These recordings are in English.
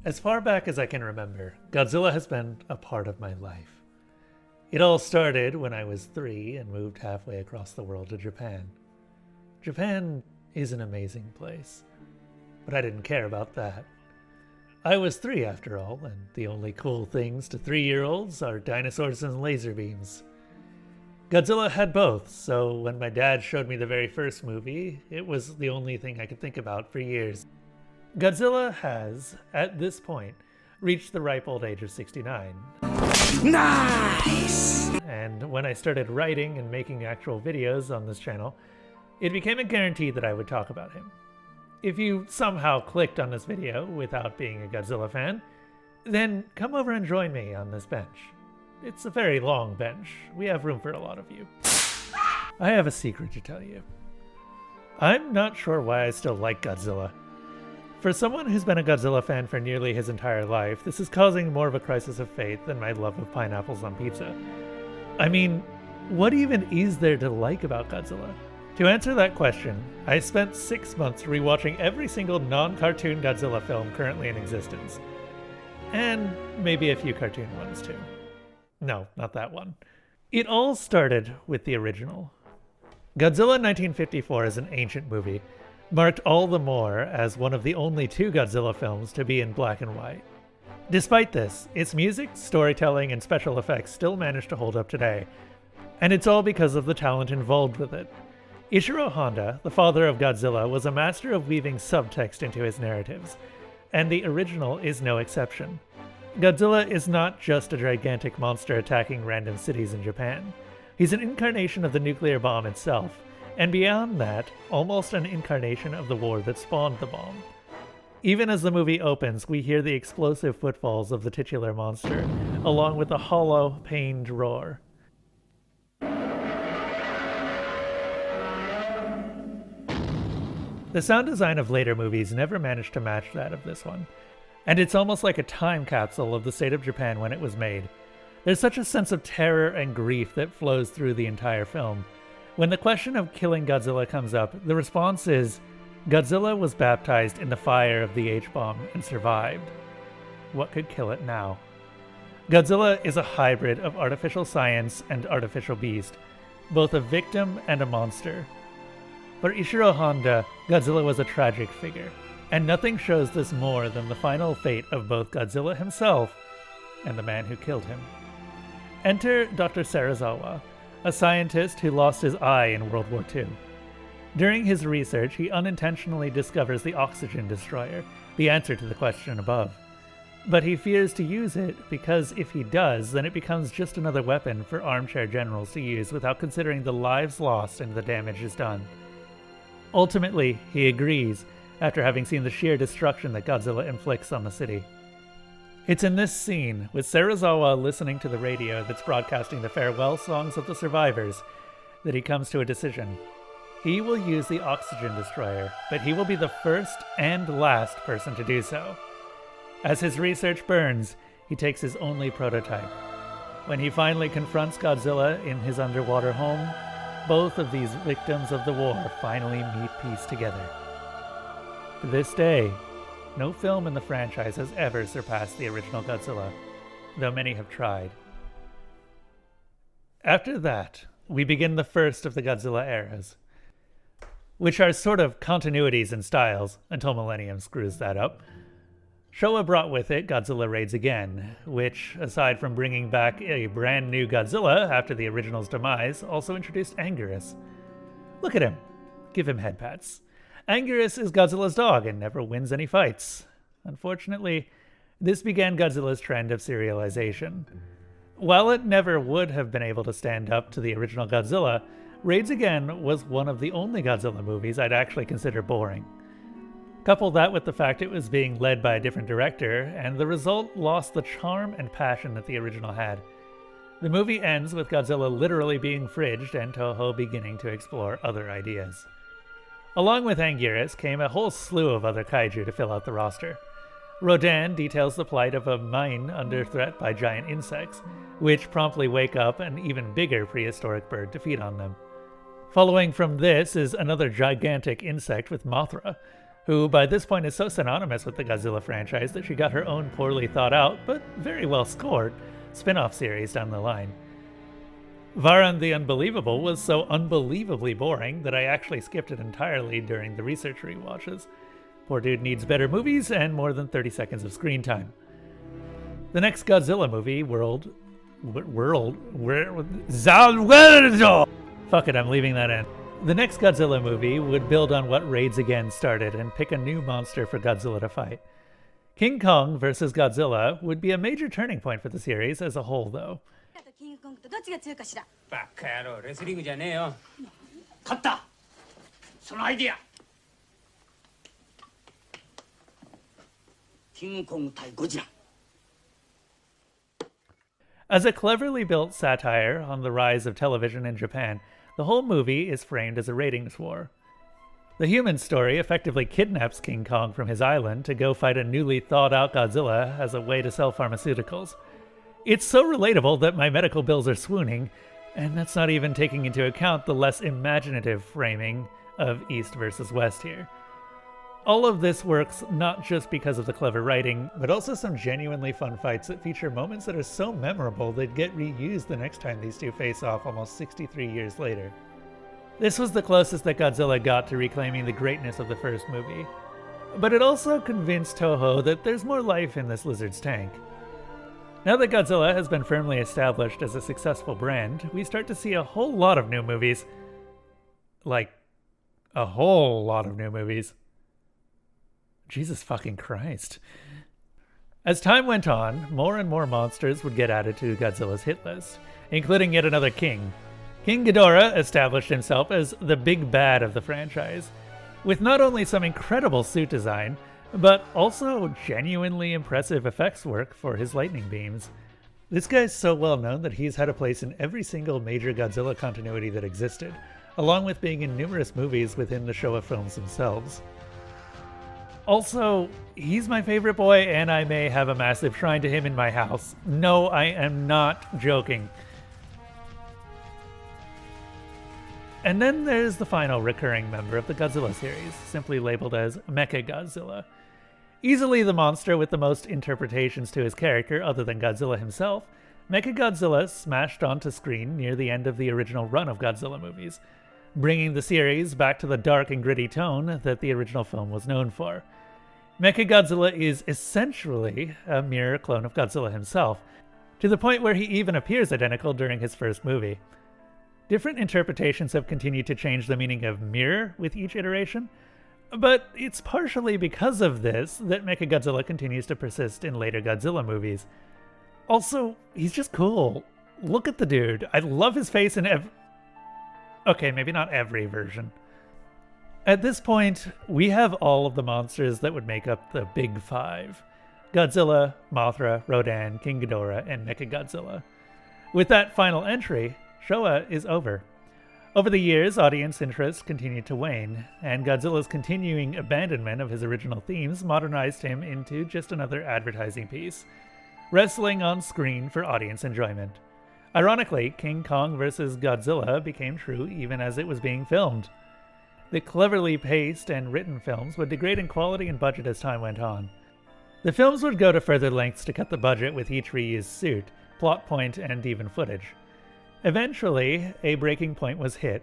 As far back as I can remember, Godzilla has been a part of my life. It all started when I was 3 and moved halfway across the world to Japan. Japan is an amazing place, but I didn't care about that. I was 3 after all, and the only cool things to 3-year-olds are dinosaurs and laser beams. Godzilla had both, so when my dad showed me the very first movie, it was the only thing I could think about for years. Godzilla has, at this point, reached the ripe old age of 69. Nice! And when I started writing and making actual videos on this channel, it became a guarantee that I would talk about him. If you somehow clicked on this video without being a Godzilla fan, then come over and join me on this bench. It's a very long bench. We have room for a lot of you. I have a secret to tell you. I'm not sure why I still like Godzilla. For someone who's been a Godzilla fan for nearly his entire life, this is causing more of a crisis of faith than my love of pineapples on pizza. I mean, what even is there to like about Godzilla? To answer that question, I spent 6 months rewatching every single non-cartoon Godzilla film currently in existence. And maybe a few cartoon ones too. No, not that one. It all started with the original. Godzilla 1954 is an ancient movie, marked all the more as one of the only 2 Godzilla films to be in black and white. Despite this, its music, storytelling, and special effects still manage to hold up today, and it's all because of the talent involved with it. Ishiro Honda, the father of Godzilla, was a master of weaving subtext into his narratives, and the original is no exception. Godzilla is not just a gigantic monster attacking random cities in Japan. He's an incarnation of the nuclear bomb itself, and beyond that, almost an incarnation of the war that spawned the bomb. Even as the movie opens, we hear the explosive footfalls of the titular monster, along with a hollow, pained roar. The sound design of later movies never managed to match that of this one, and it's almost like a time capsule of the state of Japan when it was made. There's such a sense of terror and grief that flows through the entire film. When the question of killing Godzilla comes up, the response is, Godzilla was baptized in the fire of the H-bomb and survived. What could kill it now? Godzilla is a hybrid of artificial science and artificial beast, both a victim and a monster. For Ishiro Honda, Godzilla was a tragic figure, and nothing shows this more than the final fate of both Godzilla himself and the man who killed him. Enter Dr. Serizawa, a scientist who lost his eye in World War II. During his research, he unintentionally discovers the oxygen destroyer, the answer to the question above. But he fears to use it because if he does, then it becomes just another weapon for armchair generals to use without considering the lives lost and the damages done. Ultimately, he agrees, after having seen the sheer destruction that Godzilla inflicts on the city. It's in this scene, with Serizawa listening to the radio that's broadcasting the farewell songs of the survivors, that he comes to a decision. He will use the oxygen destroyer, but he will be the first and last person to do so. As his research burns, he takes his only prototype. When he finally confronts Godzilla in his underwater home, both of these victims of the war finally meet peace together. To this day, no film in the franchise has ever surpassed the original Godzilla, though many have tried. After that, we begin the first of the Godzilla eras, which are sort of continuities and styles, until Millennium screws that up. Showa brought with it Godzilla Raids Again, which, aside from bringing back a brand new Godzilla after the original's demise, also introduced Anguirus. Look at him. Give him head pats. Anguirus is Godzilla's dog and never wins any fights. Unfortunately, this began Godzilla's trend of serialization. While it never would have been able to stand up to the original Godzilla, Raids Again was one of the only Godzilla movies I'd actually consider boring. Couple that with the fact it was being led by a different director, and the result lost the charm and passion that the original had. The movie ends with Godzilla literally being fridged and Toho beginning to explore other ideas. Along with Anguirus came a whole slew of other kaiju to fill out the roster. Rodan details the plight of a mine under threat by giant insects, which promptly wake up an even bigger prehistoric bird to feed on them. Following from this is another gigantic insect with Mothra. who by this point is so synonymous with the Godzilla franchise that she got her own poorly thought out, but very well scored, spin-off series down the line. Varan the Unbelievable was so unbelievably boring that I actually skipped it entirely during the research rewatches. Poor dude needs better movies and more than 30 seconds of screen time. The next Godzilla movie, Fuck it, I'm leaving that in. The next Godzilla movie would build on what Raids Again started and pick a new monster for Godzilla to fight. King Kong vs. Godzilla would be a major turning point for the series as a whole, though. As a cleverly built satire on the rise of television in Japan, the whole movie is framed as a ratings war. The human story effectively kidnaps King Kong from his island to go fight a newly thawed-out Godzilla as a way to sell pharmaceuticals. It's so relatable that my medical bills are swooning, and that's not even taking into account the less imaginative framing of East versus West here. All of this works not just because of the clever writing, but also some genuinely fun fights that feature moments that are so memorable they'd get reused the next time these two face off almost 63 years later. This was the closest that Godzilla got to reclaiming the greatness of the first movie. But it also convinced Toho that there's more life in this lizard's tank. Now that Godzilla has been firmly established as a successful brand, we start to see a whole lot of new movies. Like, a whole lot of new movies. Jesus fucking Christ. As time went on, more and more monsters would get added to Godzilla's hit list, including yet another king. King Ghidorah established himself as the big bad of the franchise, with not only some incredible suit design, but also genuinely impressive effects work for his lightning beams. This guy's so well known that he's had a place in every single major Godzilla continuity that existed, along with being in numerous movies within the Showa films themselves. Also, he's my favorite boy, and I may have a massive shrine to him in my house. No, I am not joking. And then there's the final recurring member of the Godzilla series, simply labeled as Mechagodzilla. Easily the monster with the most interpretations to his character other than Godzilla himself, Mechagodzilla smashed onto screen near the end of the original run of Godzilla movies, bringing the series back to the dark and gritty tone that the original film was known for. Mechagodzilla is essentially a mirror clone of Godzilla himself, to the point where he even appears identical during his first movie. Different interpretations have continued to change the meaning of mirror with each iteration, but it's partially because of this that Mechagodzilla continues to persist in later Godzilla movies. Also, he's just cool. Look at the dude. I love his face in Okay, maybe not every version. At this point, we have all of the monsters that would make up the Big Five: Godzilla, Mothra, Rodan, King Ghidorah, and Mechagodzilla. With that final entry, Showa is over. Over the years, audience interest continued to wane, and Godzilla's continuing abandonment of his original themes modernized him into just another advertising piece, wrestling on screen for audience enjoyment. Ironically, King Kong vs. Godzilla became true even as it was being filmed. The cleverly paced and written films would degrade in quality and budget as time went on. The films would go to further lengths to cut the budget with each reused suit, plot point, and even footage. Eventually, a breaking point was hit.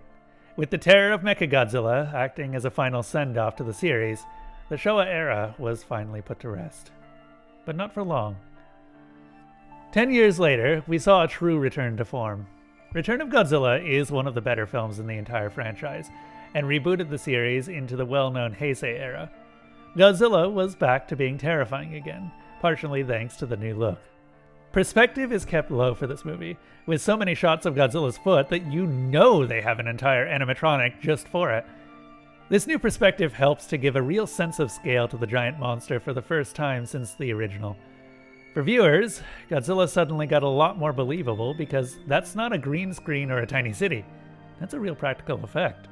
With the terror of Mechagodzilla acting as a final send-off to the series, the Showa Era was finally put to rest. But not for long. 10 years later, we saw a true return to form. Return of Godzilla is one of the better films in the entire franchise, and rebooted the series into the well-known Heisei Era. Godzilla was back to being terrifying again, partially thanks to the new look. Perspective is kept low for this movie, with so many shots of Godzilla's foot that you know they have an entire animatronic just for it. This new perspective helps to give a real sense of scale to the giant monster for the first time since the original. For viewers, Godzilla suddenly got a lot more believable because that's not a green screen or a tiny city. That's a real practical effect.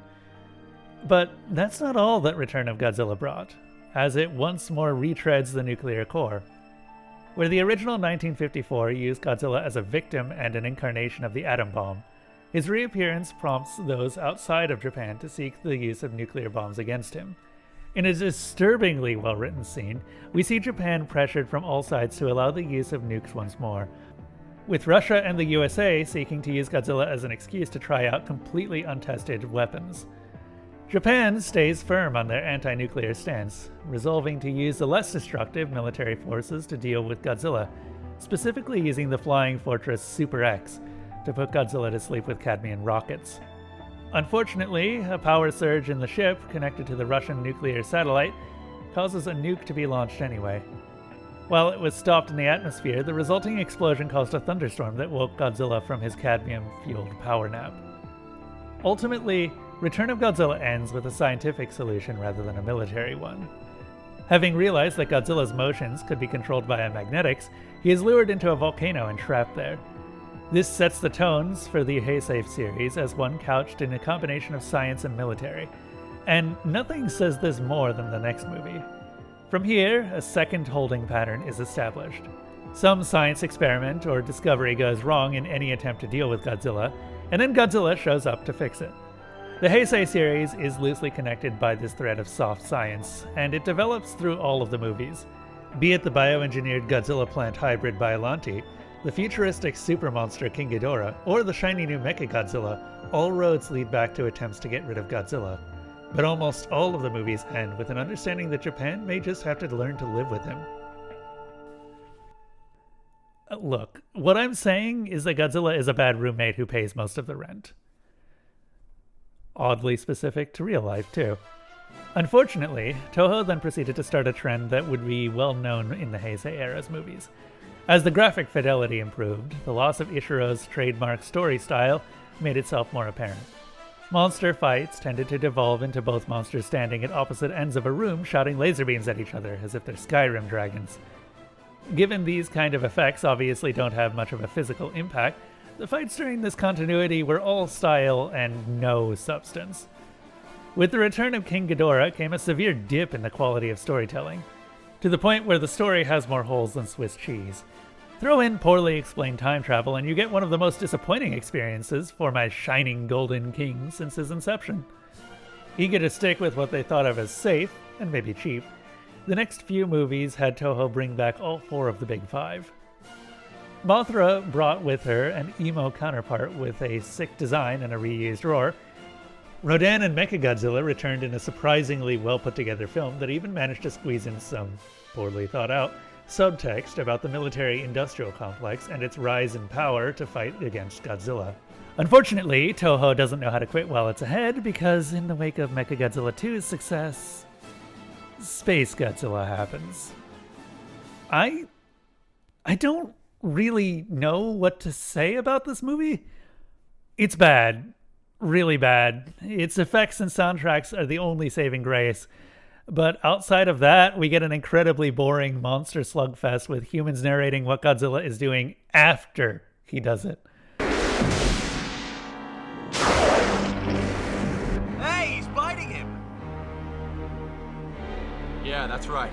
But that's not all that Return of Godzilla brought, as it once more retreads the nuclear core. Where the original 1954 used Godzilla as a victim and an incarnation of the atom bomb, his reappearance prompts those outside of Japan to seek the use of nuclear bombs against him. In a disturbingly well-written scene, we see Japan pressured from all sides to allow the use of nukes once more, with Russia and the USA seeking to use Godzilla as an excuse to try out completely untested weapons. Japan stays firm on their anti-nuclear stance, resolving to use the less destructive military forces to deal with Godzilla, specifically using the Flying Fortress Super X to put Godzilla to sleep with cadmium rockets. Unfortunately, a power surge in the ship connected to the Russian nuclear satellite causes a nuke to be launched anyway. While it was stopped in the atmosphere, the resulting explosion caused a thunderstorm that woke Godzilla from his cadmium-fueled power nap. Ultimately, Return of Godzilla ends with a scientific solution rather than a military one. Having realized that Godzilla's motions could be controlled via magnetics, he is lured into a volcano and trapped there. This sets the tones for the Heisei series as one couched in a combination of science and military, and nothing says this more than the next movie. From here, a second holding pattern is established. Some science experiment or discovery goes wrong in any attempt to deal with Godzilla, and then Godzilla shows up to fix it. The Heisei series is loosely connected by this thread of soft science, and it develops through all of the movies. Be it the bioengineered Godzilla plant hybrid Biollante, the futuristic super monster King Ghidorah, or the shiny new Mechagodzilla, all roads lead back to attempts to get rid of Godzilla. But almost all of the movies end with an understanding that Japan may just have to learn to live with him. Look, what I'm saying is that Godzilla is a bad roommate who pays most of the rent. Oddly specific to real life, too. Unfortunately, Toho then proceeded to start a trend that would be well known in the Heisei Era's movies. As the graphic fidelity improved, the loss of Ishiro's trademark story style made itself more apparent. Monster fights tended to devolve into both monsters standing at opposite ends of a room shouting laser beams at each other as if they're Skyrim dragons. Given these kind of effects obviously don't have much of a physical impact, the fights during this continuity were all style and no substance. With the return of King Ghidorah came a severe dip in the quality of storytelling, to the point where the story has more holes than Swiss cheese. Throw in poorly explained time travel and you get one of the most disappointing experiences for my shining golden king since his inception. Eager to stick with what they thought of as safe, and maybe cheap, the next few movies had Toho bring back all four of the big five. Mothra brought with her an emo counterpart with a sick design and a reused roar. Rodan and Mechagodzilla returned in a surprisingly well-put-together film that even managed to squeeze in some poorly thought-out subtext about the military-industrial complex and its rise in power to fight against Godzilla. Unfortunately, Toho doesn't know how to quit while it's ahead, because in the wake of Mechagodzilla 2's success, Space Godzilla happens. I don't really know what to say about this movie. It's bad. Really bad. Its effects and soundtracks are the only saving grace. But outside of that, we get an incredibly boring monster slugfest with humans narrating what Godzilla is doing after he does it. Hey, he's biting him! Yeah, that's right.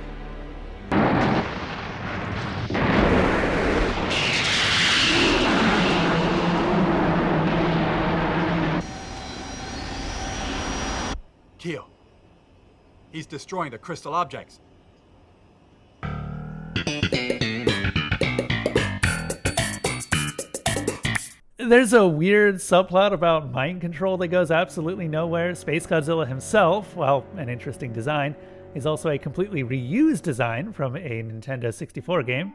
Kyo. He's destroying the crystal objects. There's a weird subplot about mind control that goes absolutely nowhere. Space Godzilla himself, while an interesting design, is also a completely reused design from a Nintendo 64 game.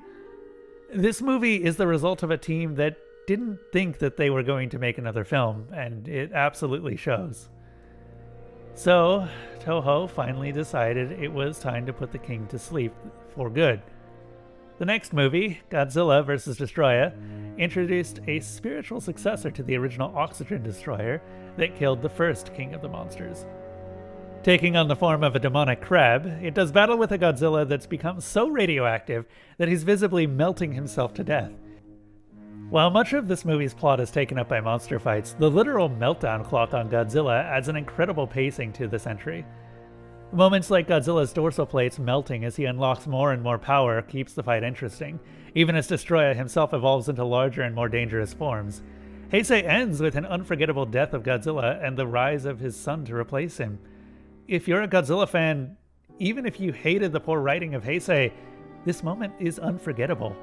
This movie is the result of a team that didn't think that they were going to make another film, and it absolutely shows. So, Toho finally decided it was time to put the king to sleep for good. The next movie, Godzilla vs. Destroyer, introduced a spiritual successor to the original Oxygen Destroyer that killed the first king of the monsters. Taking on the form of a demonic crab, it does battle with a Godzilla that's become so radioactive that he's visibly melting himself to death. While much of this movie's plot is taken up by monster fights, the literal meltdown clock on Godzilla adds an incredible pacing to this entry. Moments like Godzilla's dorsal plates melting as he unlocks more and more power keeps the fight interesting, even as Destroyer himself evolves into larger and more dangerous forms. Heisei ends with an unforgettable death of Godzilla and the rise of his son to replace him. If you're a Godzilla fan, even if you hated the poor writing of Heisei, this moment is unforgettable.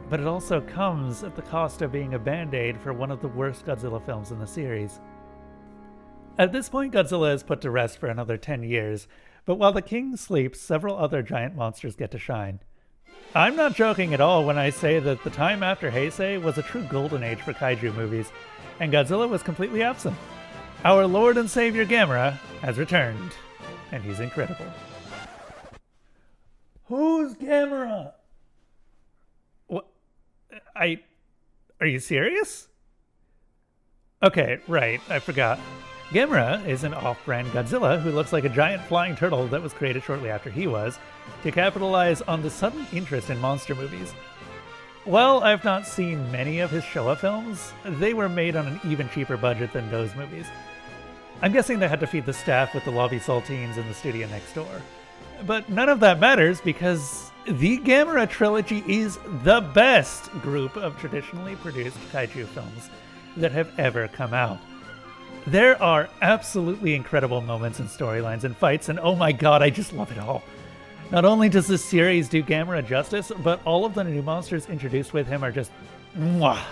But it also comes at the cost of being a band-aid for one of the worst Godzilla films in the series. At this point, Godzilla is put to rest for another 10 years, but while the king sleeps, several other giant monsters get to shine. I'm not joking at all when I say that the time after Heisei was a true golden age for kaiju movies, and Godzilla was completely absent. Our Lord and Savior Gamera has returned, and he's incredible. Who's Gamera? What? Are you serious? Okay, right, I forgot. Gamera is an off-brand Godzilla who looks like a giant flying turtle that was created shortly after he was, to capitalize on the sudden interest in monster movies. While I've not seen many of his Showa films, they were made on an even cheaper budget than those movies. I'm guessing they had to feed the staff with the lobby saltines in the studio next door. But none of that matters because the Gamera trilogy is the best group of traditionally produced kaiju films that have ever come out. There are absolutely incredible moments and storylines and fights, and oh my god, I just love it all. Not only does this series do Gamera justice, but all of the new monsters introduced with him are just mwah.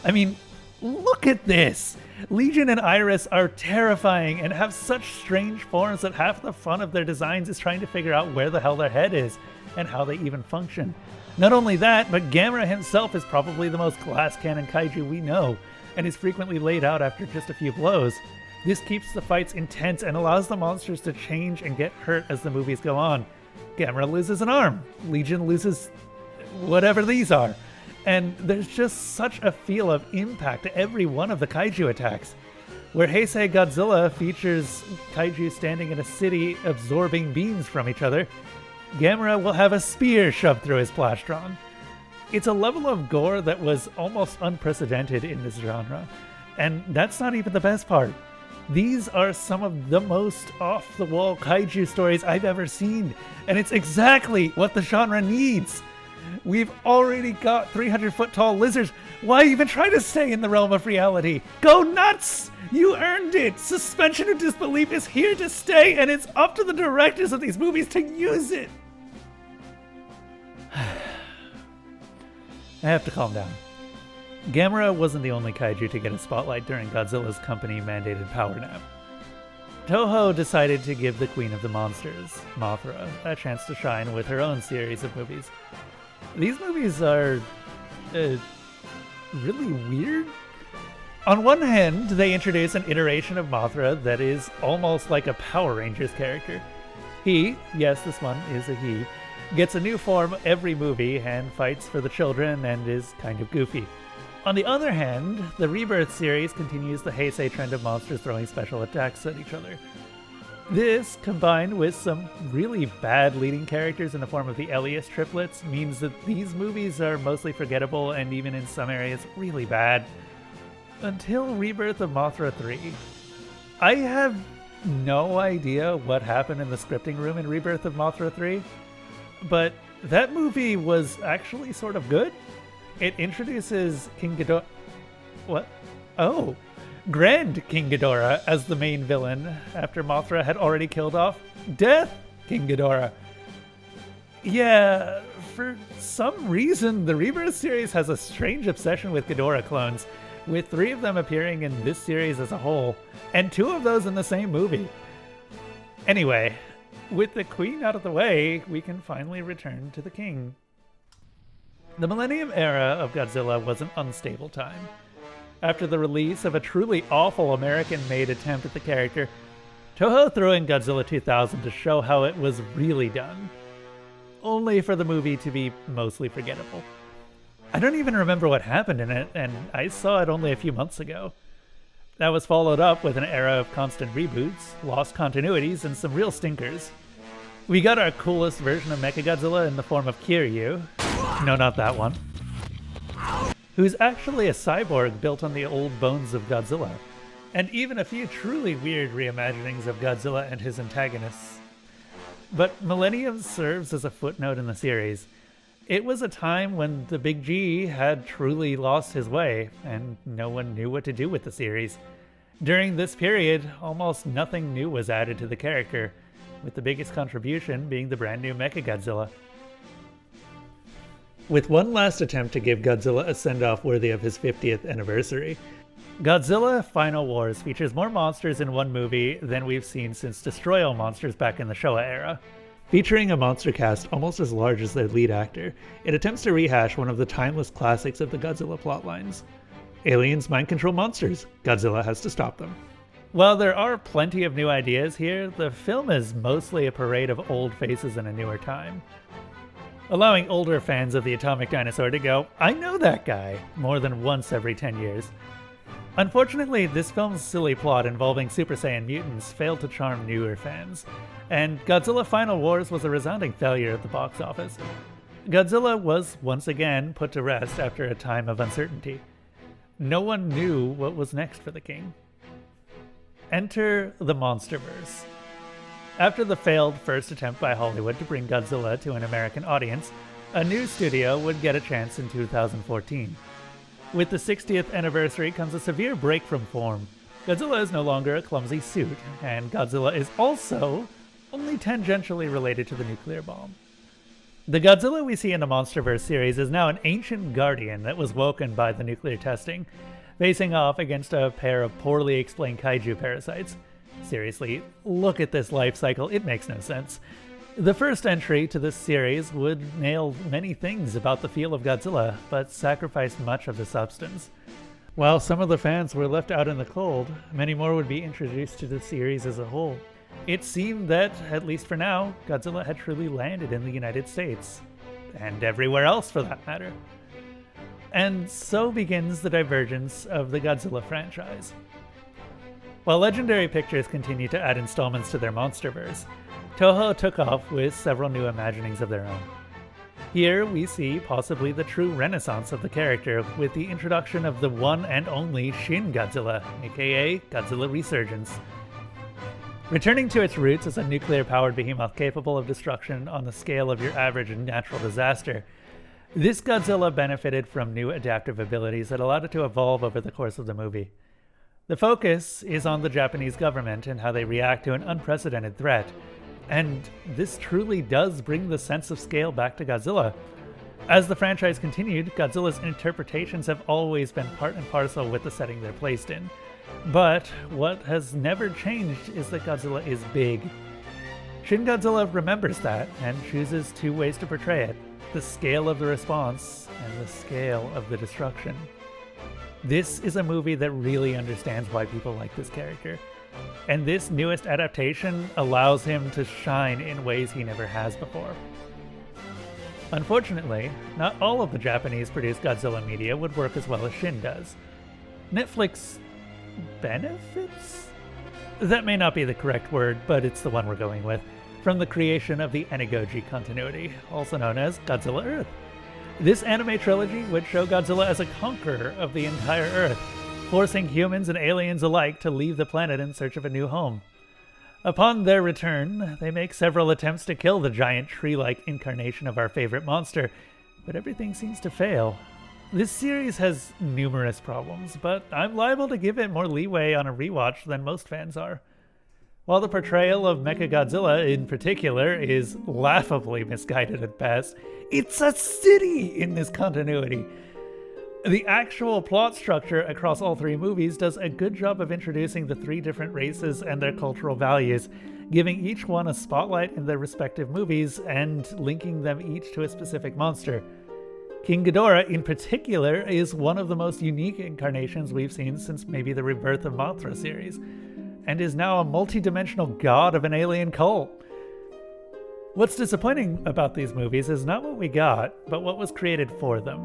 I mean, look at this! Legion and Iris are terrifying and have such strange forms that half the fun of their designs is trying to figure out where the hell their head is and how they even function. Not only that, but Gamera himself is probably the most glass cannon kaiju we know, and is frequently laid out after just a few blows. This keeps the fights intense and allows the monsters to change and get hurt as the movies go on. Gamera loses an arm, Legion loses whatever these are, and there's just such a feel of impact to every one of the kaiju attacks. Where Heisei Godzilla features kaiju standing in a city absorbing beams from each other, Gamera will have a spear shoved through his plastron. It's a level of gore that was almost unprecedented in this genre, and that's not even the best part. These are some of the most off-the-wall kaiju stories I've ever seen, and it's exactly what the genre needs. We've already got 300-foot-tall lizards. Why even try to stay in the realm of reality? Go nuts! You earned it! Suspension of disbelief is here to stay, and it's up to the directors of these movies to use it! I have to calm down. Gamera wasn't the only kaiju to get a spotlight during Godzilla's company-mandated power nap. Toho decided to give the Queen of the Monsters, Mothra, a chance to shine with her own series of movies. These movies are really weird. On one hand, they introduce an iteration of Mothra that is almost like a Power Rangers character. He, yes, this one is a he, gets a new form every movie and fights for the children and is kind of goofy. On the other hand, the Rebirth series continues the Heisei trend of monsters throwing special attacks at each other. This, combined with some really bad leading characters in the form of the Elias triplets, means that these movies are mostly forgettable and even in some areas really bad. Until Rebirth of Mothra 3. I have no idea what happened in the scripting room in Rebirth of Mothra 3, but that movie was actually sort of good. It introduces King Ghidorah... What? Oh. Grand King Ghidorah as the main villain, after Mothra had already killed off Death King Ghidorah. Yeah, for some reason, the Rebirth series has a strange obsession with Ghidorah clones, with 3 of them appearing in this series as a whole, and 2 of those in the same movie. Anyway, with the Queen out of the way, we can finally return to the King. The Millennium Era of Godzilla was an unstable time. After the release of a truly awful American-made attempt at the character, Toho threw in Godzilla 2000 to show how it was really done, only for the movie to be mostly forgettable. I don't even remember what happened in it, and I saw it only a few months ago. That was followed up with an era of constant reboots, lost continuities, and some real stinkers. We got our coolest version of Mechagodzilla in the form of Kiryu. No, not that one. Who's actually a cyborg built on the old bones of Godzilla. And even a few truly weird reimaginings of Godzilla and his antagonists. But Millennium serves as a footnote in the series. It was a time when the Big G had truly lost his way, and no one knew what to do with the series. During this period, almost nothing new was added to the character, with the biggest contribution being the brand new Mechagodzilla. With one last attempt to give Godzilla a send-off worthy of his 50th anniversary, Godzilla Final Wars features more monsters in one movie than we've seen since Destroy All Monsters back in the Showa Era. Featuring a monster cast almost as large as their lead actor, it attempts to rehash one of the timeless classics of the Godzilla plotlines. Aliens mind control monsters. Godzilla has to stop them. While there are plenty of new ideas here, the film is mostly a parade of old faces in a newer time, allowing older fans of the atomic dinosaur to go, "I know that guy," more than once every 10 years. Unfortunately, this film's silly plot involving Super Saiyan mutants failed to charm newer fans, and Godzilla Final Wars was a resounding failure at the box office. Godzilla was once again put to rest after a time of uncertainty. No one knew what was next for the king. Enter the Monsterverse. After the failed first attempt by Hollywood to bring Godzilla to an American audience, a new studio would get a chance in 2014. With the 60th anniversary comes a severe break from form. Godzilla is no longer a clumsy suit, and Godzilla is also only tangentially related to the nuclear bomb. The Godzilla we see in the Monsterverse series is now an ancient guardian that was woken by the nuclear testing, facing off against a pair of poorly explained kaiju parasites. Seriously, look at this life cycle, it makes no sense. The first entry to this series would nail many things about the feel of Godzilla, but sacrificed much of the substance. While some of the fans were left out in the cold, many more would be introduced to the series as a whole. It seemed that, at least for now, Godzilla had truly landed in the United States, and everywhere else for that matter. And so begins the divergence of the Godzilla franchise. While Legendary Pictures continued to add installments to their Monsterverse, Toho took off with several new imaginings of their own. Here we see possibly the true renaissance of the character with the introduction of the one and only Shin Godzilla, aka Godzilla Resurgence. Returning to its roots as a nuclear-powered behemoth capable of destruction on the scale of your average natural disaster, this Godzilla benefited from new adaptive abilities that allowed it to evolve over the course of the movie. The focus is on the Japanese government and how they react to an unprecedented threat, and this truly does bring the sense of scale back to Godzilla. As the franchise continued, Godzilla's interpretations have always been part and parcel with the setting they're placed in. But what has never changed is that Godzilla is big. Shin Godzilla remembers that and chooses two ways to portray it: the scale of the response and the scale of the destruction. This is a movie that really understands why people like this character, and this newest adaptation allows him to shine in ways he never has before. Unfortunately, not all of the Japanese-produced Godzilla media would work as well as Shin does. Netflix benefits? That may not be the correct word, but it's the one we're going with, from the creation of the Enigoji continuity, also known as Godzilla Earth. This anime trilogy would show Godzilla as a conqueror of the entire Earth, forcing humans and aliens alike to leave the planet in search of a new home. Upon their return, they make several attempts to kill the giant tree-like incarnation of our favorite monster, but everything seems to fail. This series has numerous problems, but I'm liable to give it more leeway on a rewatch than most fans are. While the portrayal of Mechagodzilla in particular is laughably misguided at best, it's a city in this continuity. The actual plot structure across all three movies does a good job of introducing the three different races and their cultural values, giving each one a spotlight in their respective movies and linking them each to a specific monster. King Ghidorah, in particular, is one of the most unique incarnations we've seen since maybe the Rebirth of Mothra series, and is now a multi-dimensional god of an alien cult. What's disappointing about these movies is not what we got, but what was created for them.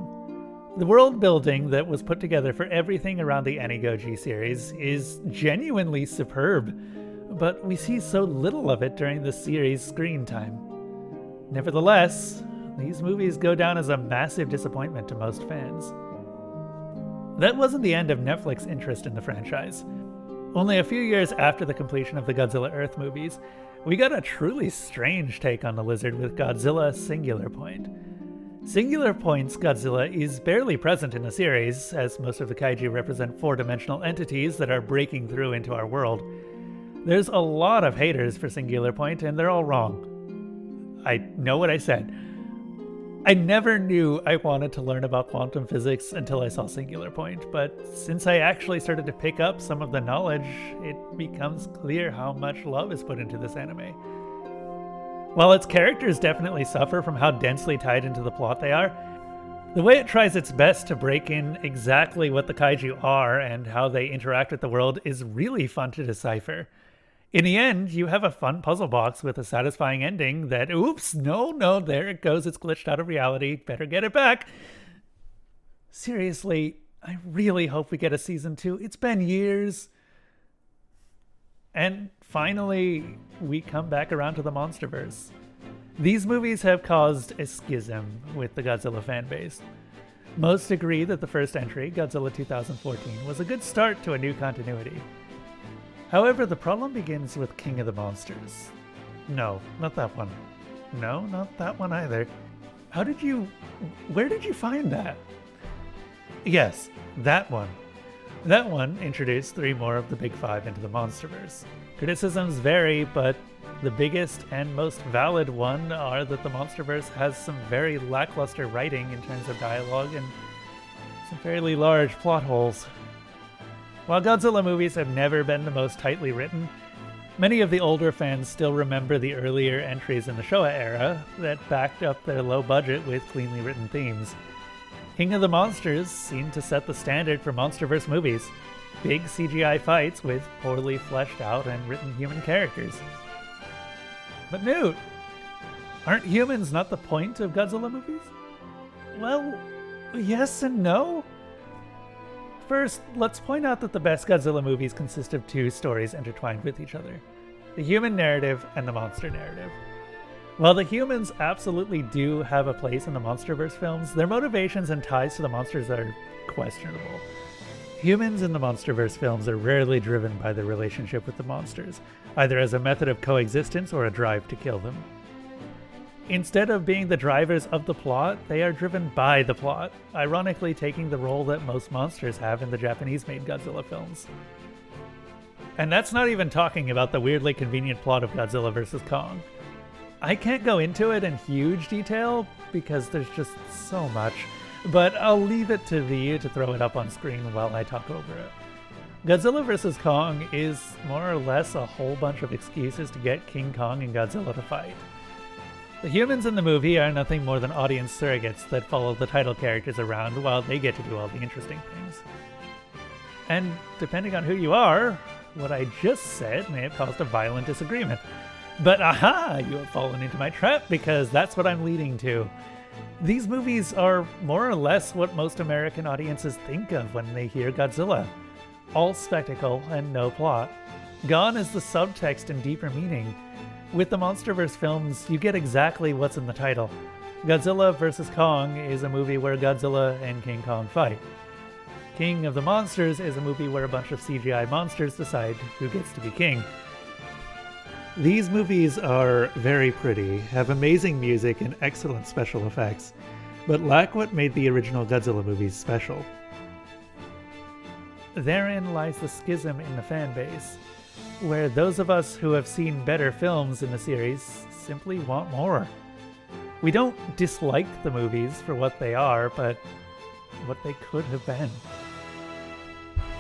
The world building that was put together for everything around the Enigoji series is genuinely superb, but we see so little of it during the series' screen time. Nevertheless, these movies go down as a massive disappointment to most fans. That wasn't the end of Netflix's interest in the franchise. Only a few years after the completion of the Godzilla Earth movies, we got a truly strange take on the lizard with Godzilla Singular Point. Singular Point's Godzilla is barely present in the series, as most of the kaiju represent four-dimensional entities that are breaking through into our world. There's a lot of haters for Singular Point, and they're all wrong. I know what I said. I never knew I wanted to learn about quantum physics until I saw Singular Point, but since I actually started to pick up some of the knowledge, it becomes clear how much love is put into this anime. While its characters definitely suffer from how densely tied into the plot they are, the way it tries its best to break in exactly what the kaiju are and how they interact with the world is really fun to decipher. In the end, you have a fun puzzle box with a satisfying ending that, oops, no, there it goes, it's glitched out of reality, better get it back. Seriously, I really hope we get a season 2. It's been years. And finally, we come back around to the Monsterverse. These movies have caused a schism with the Godzilla fanbase. Most agree that the first entry, Godzilla 2014, was a good start to a new continuity. However, the problem begins with King of the Monsters. No, not that one. No, not that one either. Where did you find that? Yes, that one. That one introduced 3 more of the big 5 into the Monsterverse. Criticisms vary, but the biggest and most valid one are that the Monsterverse has some very lackluster writing in terms of dialogue and some fairly large plot holes. While Godzilla movies have never been the most tightly written, many of the older fans still remember the earlier entries in the Showa Era that backed up their low budget with cleanly written themes. King of the Monsters seemed to set the standard for Monsterverse movies. Big CGI fights with poorly fleshed out and written human characters. But Newt, aren't humans not the point of Godzilla movies? Well, yes and no. First, let's point out that the best Godzilla movies consist of 2 stories intertwined with each other: the human narrative and the monster narrative. While the humans absolutely do have a place in the Monsterverse films, their motivations and ties to the monsters are questionable. Humans in the Monsterverse films are rarely driven by their relationship with the monsters, either as a method of coexistence or a drive to kill them. Instead of being the drivers of the plot, they are driven by the plot, ironically taking the role that most monsters have in the Japanese-made Godzilla films. And that's not even talking about the weirdly convenient plot of Godzilla vs. Kong. I can't go into it in huge detail because there's just so much, but I'll leave it to you to throw it up on screen while I talk over it. Godzilla vs. Kong is more or less a whole bunch of excuses to get King Kong and Godzilla to fight. The humans in the movie are nothing more than audience surrogates that follow the title characters around while they get to do all the interesting things. And depending on who you are, what I just said may have caused a violent disagreement. But aha, you have fallen into my trap because that's what I'm leading to. These movies are more or less what most American audiences think of when they hear Godzilla. All spectacle and no plot. Gone is the subtext and deeper meaning. With the Monsterverse films, you get exactly what's in the title. Godzilla vs. Kong is a movie where Godzilla and King Kong fight. King of the Monsters is a movie where a bunch of CGI monsters decide who gets to be king. These movies are very pretty, have amazing music and excellent special effects, but lack what made the original Godzilla movies special. Therein lies the schism in the fan base, where those of us who have seen better films in the series simply want more. We don't dislike the movies for what they are, but what they could have been.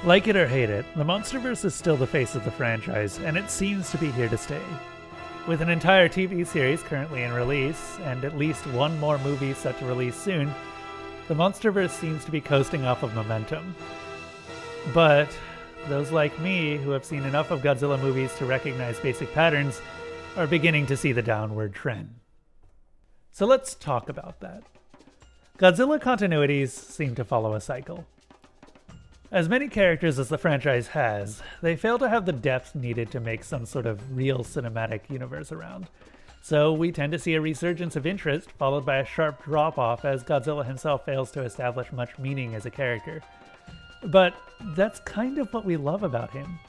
Like it or hate it, the Monsterverse is still the face of the franchise, and it seems to be here to stay. With an entire TV series currently in release, and at least 1 more movie set to release soon, the Monsterverse seems to be coasting off of momentum. But those like me, who have seen enough of Godzilla movies to recognize basic patterns, are beginning to see the downward trend. So let's talk about that. Godzilla continuities seem to follow a cycle. As many characters as the franchise has, they fail to have the depth needed to make some sort of real cinematic universe around. So we tend to see a resurgence of interest, followed by a sharp drop-off as Godzilla himself fails to establish much meaning as a character. But that's kind of what we love about him.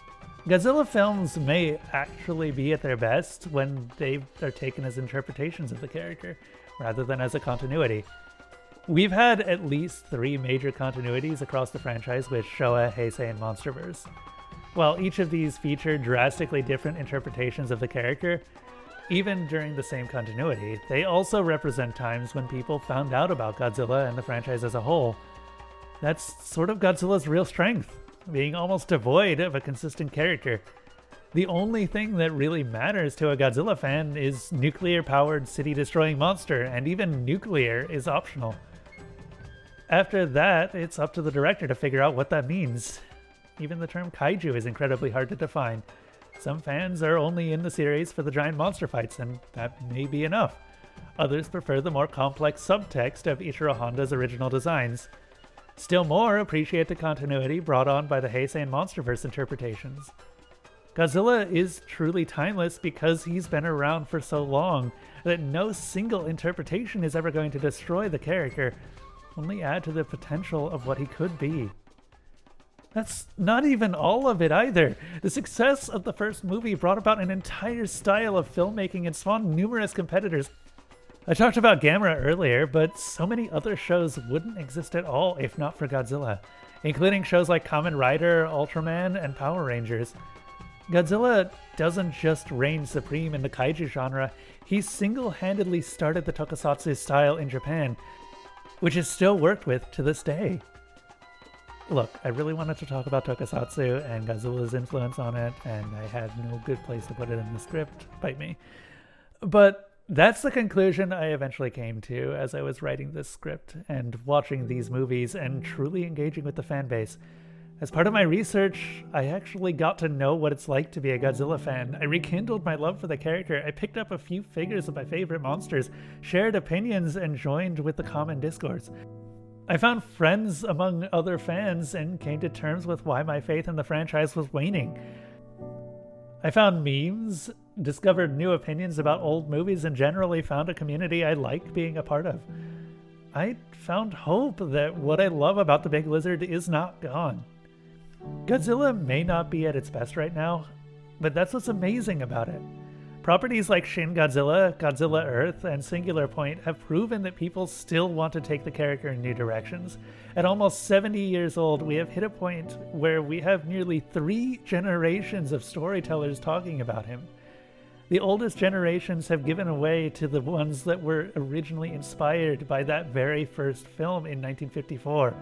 Godzilla films may actually be at their best when they are taken as interpretations of the character, rather than as a continuity. We've had at least 3 major continuities across the franchise with Showa, Heisei, and Monsterverse. While each of these feature drastically different interpretations of the character, even during the same continuity, they also represent times when people found out about Godzilla and the franchise as a whole. That's sort of Godzilla's real strength, being almost devoid of a consistent character. The only thing that really matters to a Godzilla fan is nuclear-powered city-destroying monster, and even nuclear is optional. After that, it's up to the director to figure out what that means. Even the term kaiju is incredibly hard to define. Some fans are only in the series for the giant monster fights, and that may be enough. Others prefer the more complex subtext of Ichiro Honda's original designs. Still more appreciate the continuity brought on by the Heisei and Monsterverse interpretations. Godzilla is truly timeless because he's been around for so long that no single interpretation is ever going to destroy the character, only add to the potential of what he could be. That's not even all of it either. The success of the first movie brought about an entire style of filmmaking and spawned numerous competitors. I talked about Gamera earlier, but so many other shows wouldn't exist at all if not for Godzilla, including shows like Kamen Rider, Ultraman, and Power Rangers. Godzilla doesn't just reign supreme in the kaiju genre, he single-handedly started the Tokosatsu style in Japan, which is still worked with to this day. Look, I really wanted to talk about Tokosatsu and Godzilla's influence on it, and I had no good place to put it in the script, bite me. But that's the conclusion I eventually came to as I was writing this script and watching these movies and truly engaging with the fan base. As part of my research, I actually got to know what it's like to be a Godzilla fan. I rekindled my love for the character, I picked up a few figures of my favorite monsters, shared opinions, and joined with the common discourse. I found friends among other fans and came to terms with why my faith in the franchise was waning. I found memes, discovered new opinions about old movies, and generally found a community I like being a part of. I found hope that what I love about the Big Lizard is not gone. Godzilla may not be at its best right now, but that's what's amazing about it. Properties like Shin Godzilla, Godzilla Earth, and Singular Point have proven that people still want to take the character in new directions. At almost 70 years old, we have hit a point where we have nearly 3 generations of storytellers talking about him. The oldest generations have given way to the ones that were originally inspired by that very first film in 1954.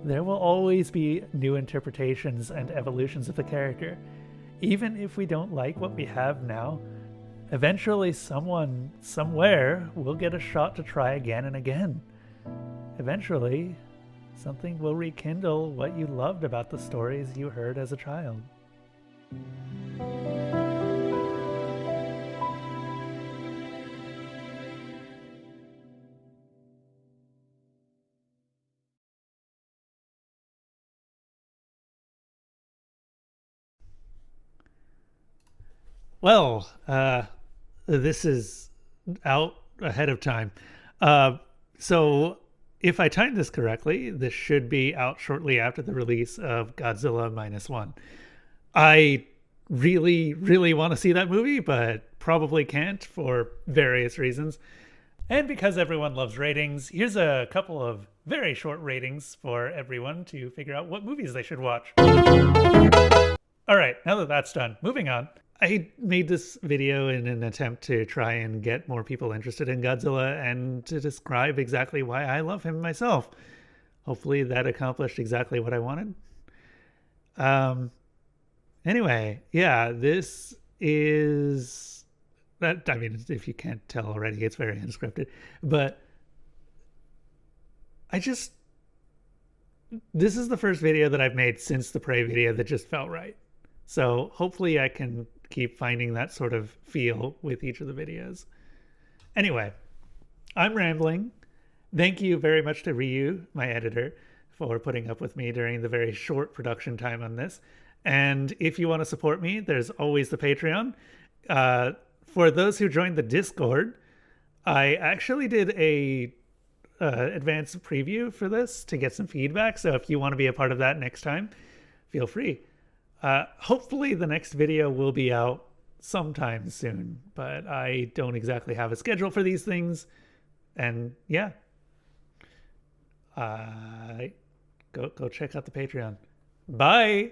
There will always be new interpretations and evolutions of the character. Even if we don't like what we have now, eventually someone, somewhere, will get a shot to try again and again. Eventually, something will rekindle what you loved about the stories you heard as a child. Well, this is out ahead of time. So if I timed this correctly, this should be out shortly after the release of Godzilla -1. I really, really want to see that movie, but probably can't for various reasons. And because everyone loves ratings, here's a couple of very short ratings for everyone to figure out what movies they should watch. All right, now that that's done, moving on. I made this video in an attempt to try and get more people interested in Godzilla and to describe exactly why I love him myself. Hopefully that accomplished exactly what I wanted. Anyway, yeah, this is... that. I mean, if you can't tell already, it's very unscripted. But this is the first video that I've made since the Prey video that just felt right. So hopefully I can keep finding that sort of feel with each of the videos. Anyway, I'm rambling. Thank you very much to Ryu, my editor, for putting up with me during the very short production time on this. And if you want to support me, there's always the Patreon. For those who joined the Discord, I actually did a advanced preview for this to get some feedback. So if you want to be a part of that next time, feel free. Hopefully the next video will be out sometime soon, but I don't exactly have a schedule for these things. And yeah, go check out the Patreon. Bye.